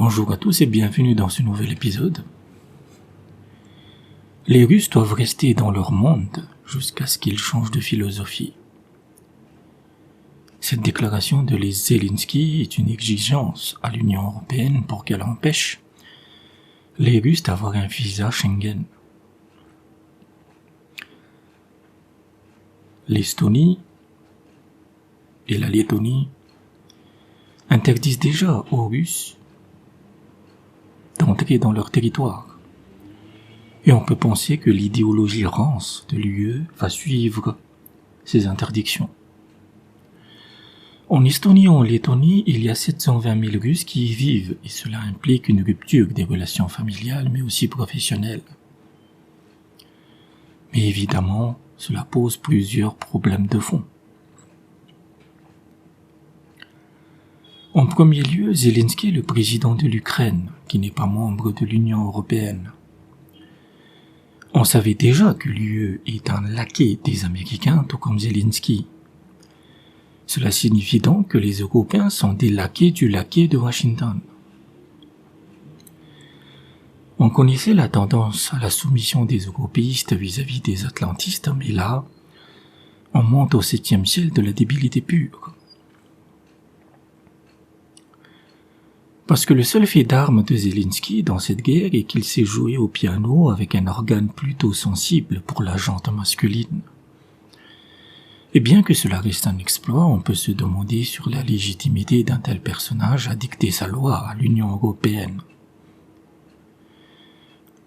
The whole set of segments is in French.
Bonjour à tous et bienvenue dans ce nouvel épisode. Les Russes doivent rester dans leur monde jusqu'à ce qu'ils changent de philosophie. Cette déclaration de Zelensky est une exigence à l'Union européenne pour qu'elle empêche les Russes d'avoir un visa Schengen. L'Estonie et la Lettonie interdisent déjà aux Russes d'entrer dans leur territoire. Et on peut penser que l'idéologie rance de l'UE va suivre ces interdictions. En Estonie et en Lettonie, il y a 720 000 Russes qui y vivent, et cela implique une rupture des relations familiales, mais aussi professionnelles. Mais évidemment, cela pose plusieurs problèmes de fond. En premier lieu, Zelensky est le président de l'Ukraine, qui n'est pas membre de l'Union européenne. On savait déjà que l'UE est un laquais des Américains, tout comme Zelensky. Cela signifie donc que les Européens sont des laquais du laquais de Washington. On connaissait la tendance à la soumission des européistes vis-à-vis des atlantistes, mais là, on monte au 7e ciel de la débilité pure. Parce que le seul fait d'arme de Zelensky dans cette guerre est qu'il sait jouer au piano avec un organe plutôt sensible pour la jante masculine. Et bien que cela reste un exploit, on peut se demander sur la légitimité d'un tel personnage à dicter sa loi à l'Union européenne.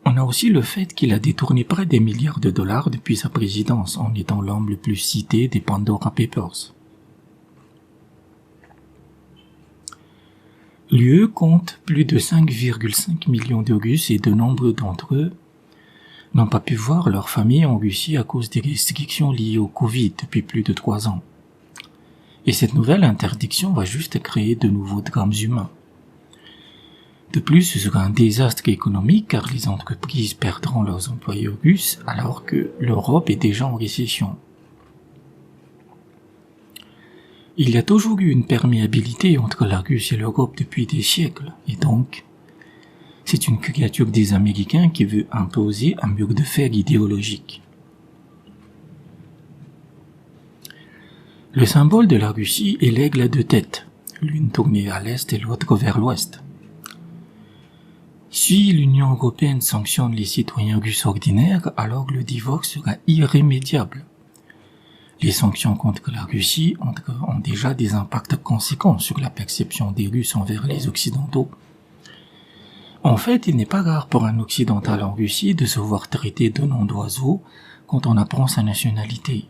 On a aussi le fait qu'il a détourné près des milliards de dollars depuis sa présidence en étant l'homme le plus cité des Pandora Papers. L'UE compte plus de 5,5 millions de Russes et de nombreux d'entre eux n'ont pas pu voir leur famille en Russie à cause des restrictions liées au Covid depuis plus de 3 ans. Et cette nouvelle interdiction va juste créer de nouveaux drames humains. De plus, ce sera un désastre économique car les entreprises perdront leurs employés russes alors que l'Europe est déjà en récession. Il y a toujours eu une perméabilité entre la Russie et l'Europe depuis des siècles, et donc, c'est une créature des Américains qui veut imposer un mur de fer idéologique. Le symbole de la Russie est l'aigle à 2 têtes, l'une tournée à l'est et l'autre vers l'ouest. Si l'Union européenne sanctionne les citoyens russes ordinaires, alors le divorce sera irrémédiable. Les sanctions contre la Russie ont déjà des impacts conséquents sur la perception des Russes envers les Occidentaux. En fait, il n'est pas rare pour un Occidental en Russie de se voir traité de nom d'oiseau quand on apprend sa nationalité.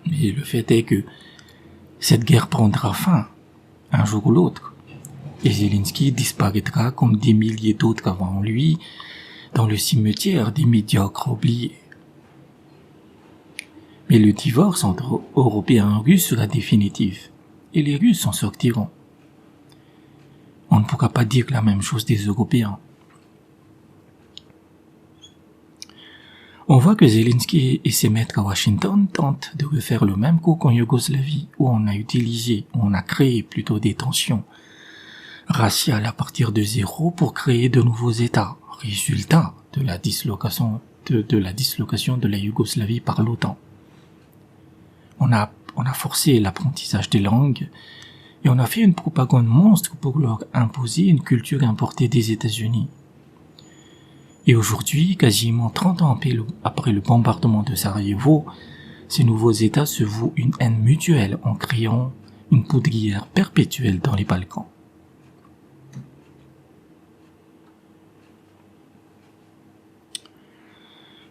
Mais le fait est que cette guerre prendra fin, un jour ou l'autre, et Zelensky disparaîtra comme des milliers d'autres avant lui dans le cimetière des médiocres oubliés. Mais le divorce entre Européens et Russes sera définitif, et les Russes s'en sortiront. On ne pourra pas dire la même chose des Européens. On voit que Zelensky et ses maîtres à Washington tentent de refaire le même coup qu'en Yougoslavie, où on a créé plutôt des tensions raciales à partir de zéro pour créer de nouveaux États, résultat de la dislocation de la Yougoslavie par l'OTAN. On a forcé l'apprentissage des langues et on a fait une propagande monstre pour leur imposer une culture importée des États-Unis. Et aujourd'hui, quasiment 30 ans après le bombardement de Sarajevo, ces nouveaux États se vouent une haine mutuelle en créant une poudrière perpétuelle dans les Balkans.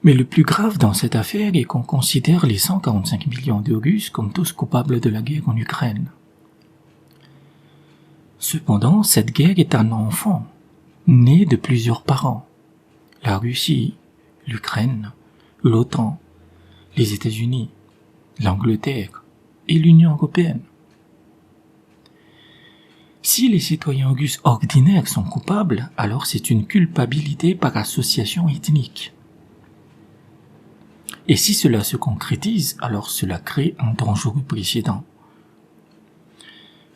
Mais le plus grave dans cette affaire est qu'on considère les 145 millions de Russes comme tous coupables de la guerre en Ukraine. Cependant, cette guerre est un enfant, né de plusieurs parents. La Russie, l'Ukraine, l'OTAN, les États-Unis, l'Angleterre et l'Union européenne. Si les citoyens russes ordinaires sont coupables, alors c'est une culpabilité par association ethnique. Et si cela se concrétise, alors cela crée un dangereux précédent.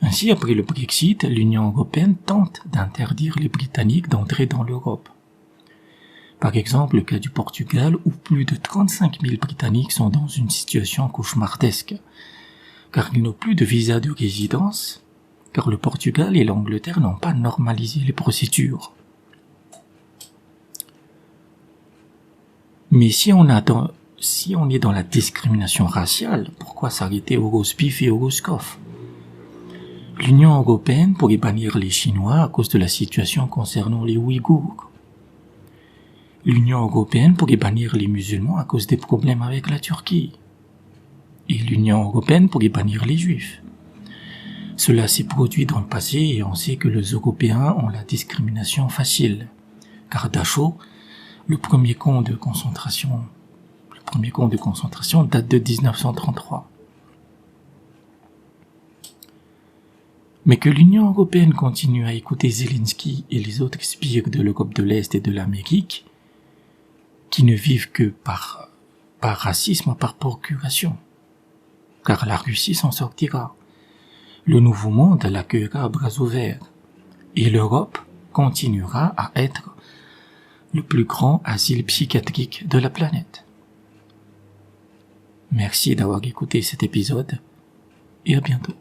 Ainsi, après le Brexit, l'Union européenne tente d'interdire les Britanniques d'entrer dans l'Europe. Par exemple, le cas du Portugal, où plus de 35 000 Britanniques sont dans une situation cauchemardesque, car ils n'ont plus de visa de résidence, car le Portugal et l'Angleterre n'ont pas normalisé les procédures. Mais si on est dans la discrimination raciale, pourquoi s'arrêter au roast beef et au roast coff? L'Union européenne pourrait bannir les Chinois à cause de la situation concernant les Ouïghours. L'Union européenne pourrait bannir les musulmans à cause des problèmes avec la Turquie. Et l'Union européenne pourrait bannir les Juifs. Cela s'est produit dans le passé et on sait que les Européens ont la discrimination facile. Car Dachau, le premier camp de concentration date de 1933. Mais que l'Union européenne continue à écouter Zelensky et les autres sbires de l'Europe de l'Est et de l'Amérique, qui ne vivent que par racisme, par procuration. Car la Russie s'en sortira. Le nouveau monde l'accueillera à bras ouverts. Et l'Europe continuera à être le plus grand asile psychiatrique de la planète. Merci d'avoir écouté cet épisode et à bientôt.